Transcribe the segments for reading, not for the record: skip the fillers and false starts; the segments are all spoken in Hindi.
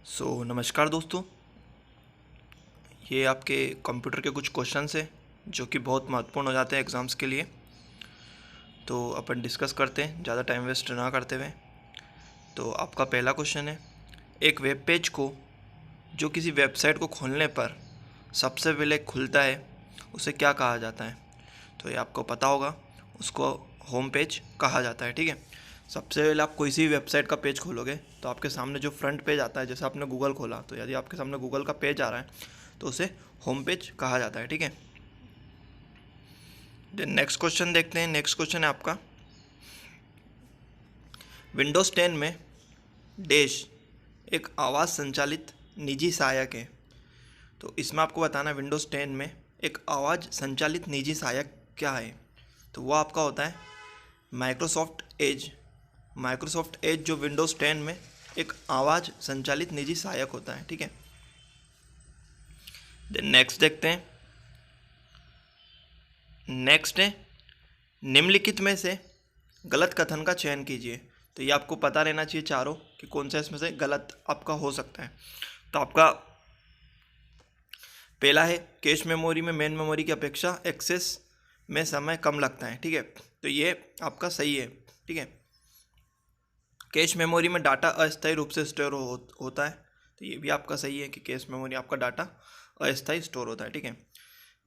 नमस्कार दोस्तों। ये आपके कंप्यूटर के कुछ क्वेश्चंस हैं जो कि बहुत महत्वपूर्ण हो जाते हैं एग्ज़ाम्स के लिए। तो अपन डिस्कस करते हैं ज़्यादा टाइम वेस्ट ना करते हुए। तो आपका पहला क्वेश्चन है, एक वेब पेज को जो किसी वेबसाइट को खोलने पर सबसे पहले खुलता है उसे क्या कहा जाता है? तो ये आपको पता होगा, उसको होम पेज कहा जाता है। ठीक है, सबसे पहले आप कोई सी वेबसाइट का पेज खोलोगे तो आपके सामने जो फ्रंट पेज आता है, जैसे आपने गूगल खोला तो यदि आपके सामने गूगल का पेज आ रहा है तो उसे होम पेज कहा जाता है। ठीक है, देन नेक्स्ट क्वेश्चन देखते हैं। नेक्स्ट क्वेश्चन है आपका, विंडोज़ 10 में डैश एक आवाज़ संचालित निजी सहायक है। तो इसमें आपको बताना है विंडोज़ 10 में एक आवाज़ संचालित निजी सहायक क्या है। तो वो आपका होता है माइक्रोसॉफ्ट एज। माइक्रोसॉफ्ट एज जो विंडोज़ 10 में एक आवाज़ संचालित निजी सहायक होता है। ठीक है, देन नेक्स्ट देखते हैं। नेक्स्ट है, निम्नलिखित में से गलत कथन का चयन कीजिए। तो ये आपको पता रहना चाहिए चारों कि कौन सा इसमें से गलत आपका हो सकता है। तो आपका पहला है, कैश मेमोरी में मेन मेमोरी की अपेक्षा एक्सेस में समय कम लगता है। ठीक है, तो ये आपका सही है। ठीक है, कैश मेमोरी में डाटा अस्थायी रूप से स्टोर होता है। तो ये भी आपका सही है कि कैश मेमोरी आपका डाटा अस्थायी स्टोर होता है। ठीक है,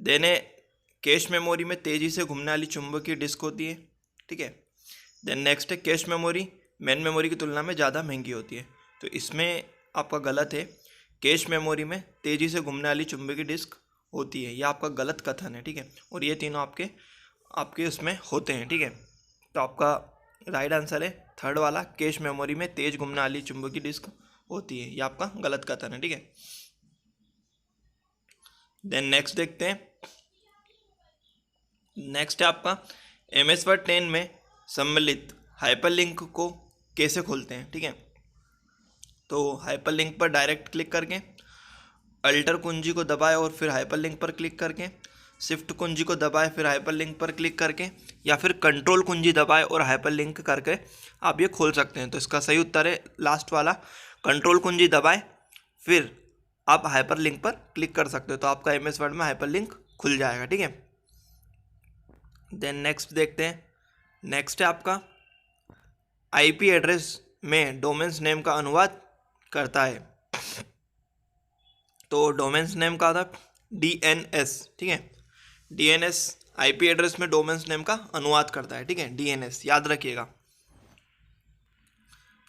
देने कैश मेमोरी में तेज़ी से घूमने वाली चुंबकीय डिस्क होती है। ठीक है, देन नेक्स्ट है, कैश मेमोरी मेन मेमोरी की तुलना में ज़्यादा महंगी होती है। तो इसमें आपका गलत है, कैश मेमोरी में तेज़ी से घूमने वाली चुंबकीय डिस्क होती है। यह आपका गलत कथन है। ठीक है, और ये तीनों आपके आपके उसमें होते हैं। ठीक है, तो आपका राइट आंसर है थर्ड वाला, कैश मेमोरी में तेज घूमने वाली चुंबकीय डिस्क होती है। ये आपका गलत कथन है। ठीक है, देन नेक्स्ट देखते हैं। नेक्स्ट है आपका, MS वर्ड 10 में सम्मिलित हाइपरलिंक को कैसे खोलते हैं। ठीक है, तो हाइपरलिंक पर डायरेक्ट क्लिक करके, अल्टर कुंजी को दबाएं और फिर हाइपरलिंक पर क्लिक करके, शिफ्ट कुंजी को दबाएं फिर हाइपरलिंक पर क्लिक करके, या फिर कंट्रोल कुंजी दबाएं और हाइपरलिंक करके आप ये खोल सकते हैं। तो इसका सही उत्तर है लास्ट वाला, कंट्रोल कुंजी दबाएं फिर आप हाइपरलिंक पर क्लिक कर सकते हो। तो आपका MS वर्ड में हाइपरलिंक खुल जाएगा। ठीक है, देन नेक्स्ट देखते हैं। नेक्स्ट है आपका, IP एड्रेस में डोमेन्स नेम का अनुवाद करता है। तो डोमेन्स नेम का था DNS। ठीक है, DNS IP एड्रेस में डोमेन्स नेम का अनुवाद करता है। ठीक है, DNS याद रखिएगा।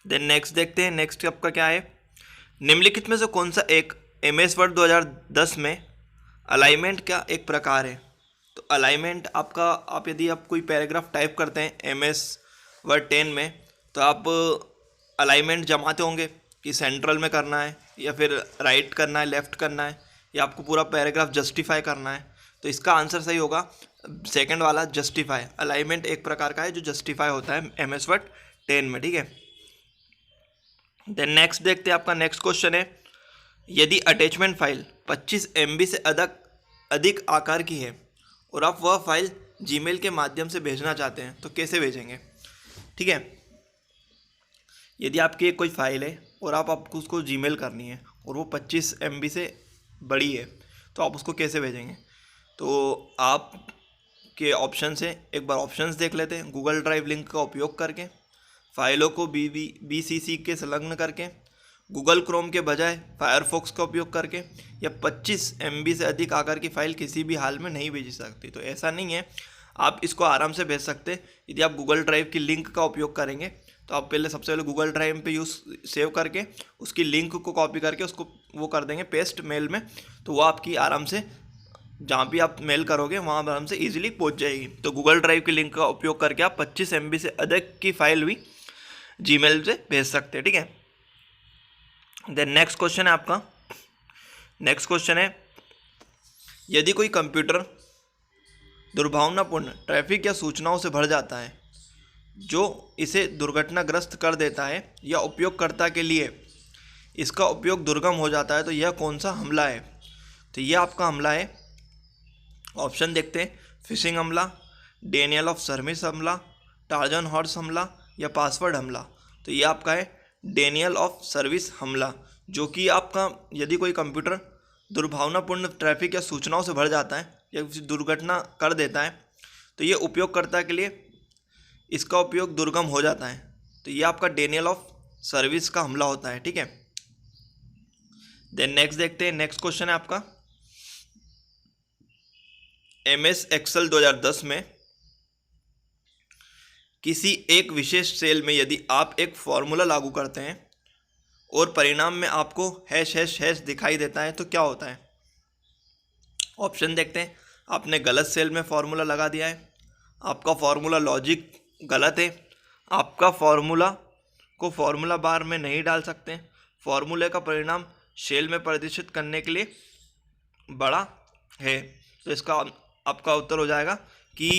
देन नेक्स्ट देखते हैं। नेक्स्ट आपका क्या है, निम्नलिखित में से कौन सा एक MS वर्ड 2010 में अलाइनमेंट का एक प्रकार है। तो अलाइनमेंट आपका, आप यदि आप कोई पैराग्राफ टाइप करते हैं MS वर्ड 10 में तो आप अलाइनमेंट जमाते होंगे कि सेंट्रल में करना है या फिर राइट करना है, लेफ्ट करना है, या आपको पूरा पैराग्राफ जस्टिफाई करना है। तो इसका आंसर सही होगा सेकंड वाला, जस्टिफाई। अलाइनमेंट एक प्रकार का है जो जस्टिफाई होता है MS वर्ड 10 में। ठीक है, देन नेक्स्ट देखते हैं। आपका नेक्स्ट क्वेश्चन है, यदि अटैचमेंट फाइल 25 MB से अधिक आकार की है और आप वह फाइल जीमेल के माध्यम से भेजना चाहते हैं तो कैसे भेजेंगे। ठीक है, यदि आपकी कोई फाइल है और आपको उसको जीमेल करनी है और वो 25 MB से बड़ी है तो आप उसको कैसे भेजेंगे। तो आपके ऑप्शन से एक बार ऑप्शंस देख लेते हैं। गूगल ड्राइव लिंक का उपयोग करके, फाइलों को BCC के संलग्न करके, गूगल क्रोम के बजाय फायरफॉक्स का उपयोग करके, या 25 MB से अधिक आकार की फ़ाइल किसी भी हाल में नहीं भेजी सकती। तो ऐसा नहीं है, आप इसको आराम से भेज सकते। यदि आप गूगल ड्राइव की लिंक का उपयोग करेंगे तो आप सबसे पहले गूगल ड्राइव पे सेव करके उसकी लिंक को कॉपी करके उसको वो कर देंगे पेस्ट मेल में, तो वो आपकी आराम से जहाँ भी आप मेल करोगे वहाँ आराम से ईजिली पहुँच जाएगी। तो गूगल ड्राइव की लिंक का उपयोग करके आप 25 MB से अधिक की फ़ाइल भी जीमेल से भेज सकते हैं। ठीक है, देन नेक्स्ट क्वेश्चन है आपका। नेक्स्ट क्वेश्चन है, यदि कोई कंप्यूटर दुर्भावनापूर्ण ट्रैफिक या सूचनाओं से भर जाता है जो इसे दुर्घटनाग्रस्त कर देता है या उपयोगकर्ता के लिए इसका उपयोग दुर्गम हो जाता है, तो यह कौन सा हमला है। तो यह आपका हमला है, ऑप्शन देखते हैं, फिशिंग हमला, डेनियल ऑफ सर्विस हमला, टार्जन हॉर्स हमला, या पासवर्ड हमला। तो ये आपका है डेनियल ऑफ सर्विस हमला, जो कि आपका यदि कोई कंप्यूटर दुर्भावनापूर्ण ट्रैफिक या सूचनाओं से भर जाता है या किसी दुर्घटना कर देता है तो ये उपयोगकर्ता के लिए इसका उपयोग दुर्गम हो जाता है। तो ये आपका डेनियल ऑफ सर्विस का हमला होता है, ठीक है। देन नेक्स्ट देखते हैं, नेक्स्ट क्वेश्चन है आपका MS एक्सेल 2010 में किसी एक विशेष सेल में यदि आप एक फॉर्मूला लागू करते हैं और परिणाम में आपको हैश हैश हैश दिखाई देता है तो क्या होता है। ऑप्शन देखते हैं, आपने गलत सेल में फॉर्मूला लगा दिया है, आपका फॉर्मूला लॉजिक गलत है, आपका फॉर्मूला को फॉर्मूला बार में नहीं डाल सकते, फॉर्मूले का परिणाम सेल में प्रदर्शित करने के लिए बड़ा है। तो इसका आपका उत्तर हो जाएगा कि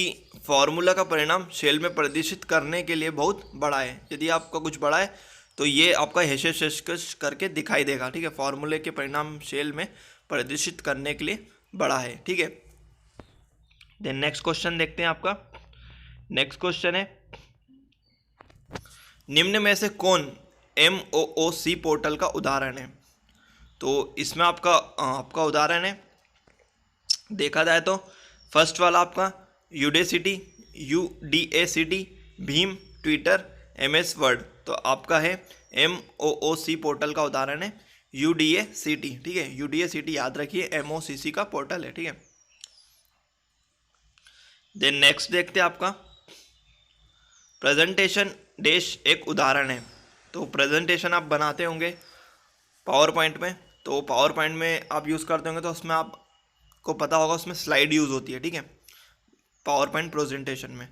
फॉर्मूला का परिणाम सेल में प्रदर्शित करने के लिए बहुत बड़ा है। यदि आपका कुछ बड़ा है तो ये आपका हैश करके दिखाई देगा, ठीक है। फॉर्मूले के परिणाम सेल में प्रदर्शित करने के लिए बड़ा है, ठीक है। देन नेक्स्ट क्वेश्चन देखते हैं आपका। नेक्स्ट क्वेश्चन है, निम्न में से कौन MOOC पोर्टल का उदाहरण है। तो इसमें आपका उदाहरण है, देखा जाए तो फर्स्ट वाला आपका Udacity, UDACT, Bhim, Twitter, MS word. तो आपका है MOOC पोर्टल का उदाहरण है UDACT, ठीक है। UDACT याद रखिए MOOC का पोर्टल है, ठीक है। देन नेक्स्ट देखते हैं आपका प्रेजेंटेशन डैश एक उदाहरण है। तो प्रेजेंटेशन आप बनाते होंगे पावर पॉइंट में, तो पावर पॉइंट में आप यूज़ करते होंगे तो उसमें आपको पता होगा उसमें स्लाइड यूज़ होती है, ठीक है, पावर पॉइंट प्रेजेंटेशन में।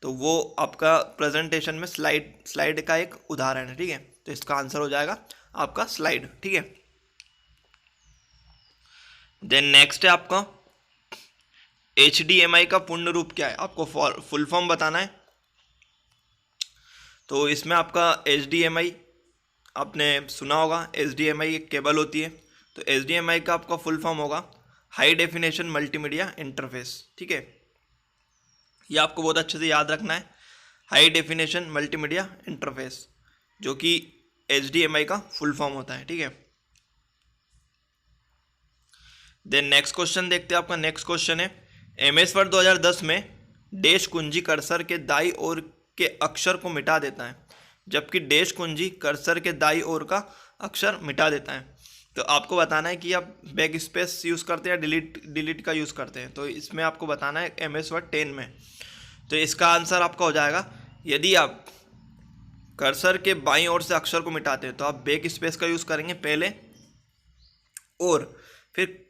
तो वो आपका प्रेजेंटेशन में स्लाइड का एक उदाहरण है, ठीक है। तो इसका आंसर हो जाएगा आपका स्लाइड, ठीक है। देन नेक्स्ट है आपका HDMI का पूर्ण रूप क्या है, आपको फुल फॉर्म बताना है। तो इसमें आपका HDMI आपने सुना होगा, HDMI एक केबल होती है। तो HDMI का आपका फुल फॉर्म होगा हाई डेफिनेशन मल्टीमीडिया इंटरफेस, ठीक है। ये आपको बहुत अच्छे से याद रखना है, हाई डेफिनेशन मल्टीमीडिया इंटरफेस, जो कि HDMI का फुल फॉर्म होता है, ठीक है। देन नेक्स्ट क्वेश्चन देखते हैं आपका। नेक्स्ट क्वेश्चन है, MS वर्ड 2010 में डैश कुंजी कर्सर के दाई ओर के अक्षर को मिटा देता है, जबकि डैश कुंजी कर्सर के दाई ओर का अक्षर मिटा देता है। तो आपको बताना है कि आप बैक स्पेस यूज़ करते हैं या डिलीट का यूज़ करते हैं। तो इसमें आपको बताना है MS वर्ड 10 में। तो इसका आंसर आपका हो जाएगा, यदि आप कर्सर के बाईं ओर से अक्षर को मिटाते हैं तो आप बैक स्पेस का यूज़ करेंगे पहले, और फिर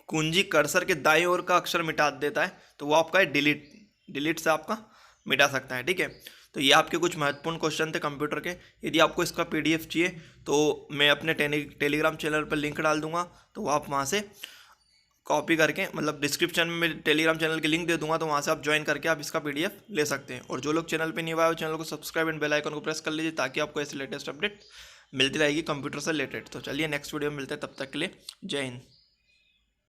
कुंजी कर्सर के दाईं ओर का अक्षर मिटा देता है तो वो आपका है डिलीट से आपका मिटा सकता है, ठीक है। तो ये आपके कुछ महत्वपूर्ण क्वेश्चन थे कंप्यूटर के। यदि आपको इसका PDF चाहिए तो मैं अपने टेलीग्राम चैनल पर लिंक डाल दूंगा, तो आप वहाँ से कॉपी करके, मतलब डिस्क्रिप्शन में टेलीग्राम चैनल की लिंक दे दूंगा, तो वहाँ से आप ज्वाइन करके आप इसका PDF ले सकते हैं। और जो लोग चैनल पे नहीं आए वो चैनल को सब्सक्राइब एंड बेल आइकन को प्रेस कर लीजिए ताकि आपको ऐसे लेटेस्ट अपडेट मिलती रहेगी कंप्यूटर से रिलेटेड। तो चलिए नेक्स्ट वीडियो में मिलते हैं, तब तक के लिए जय हिंद।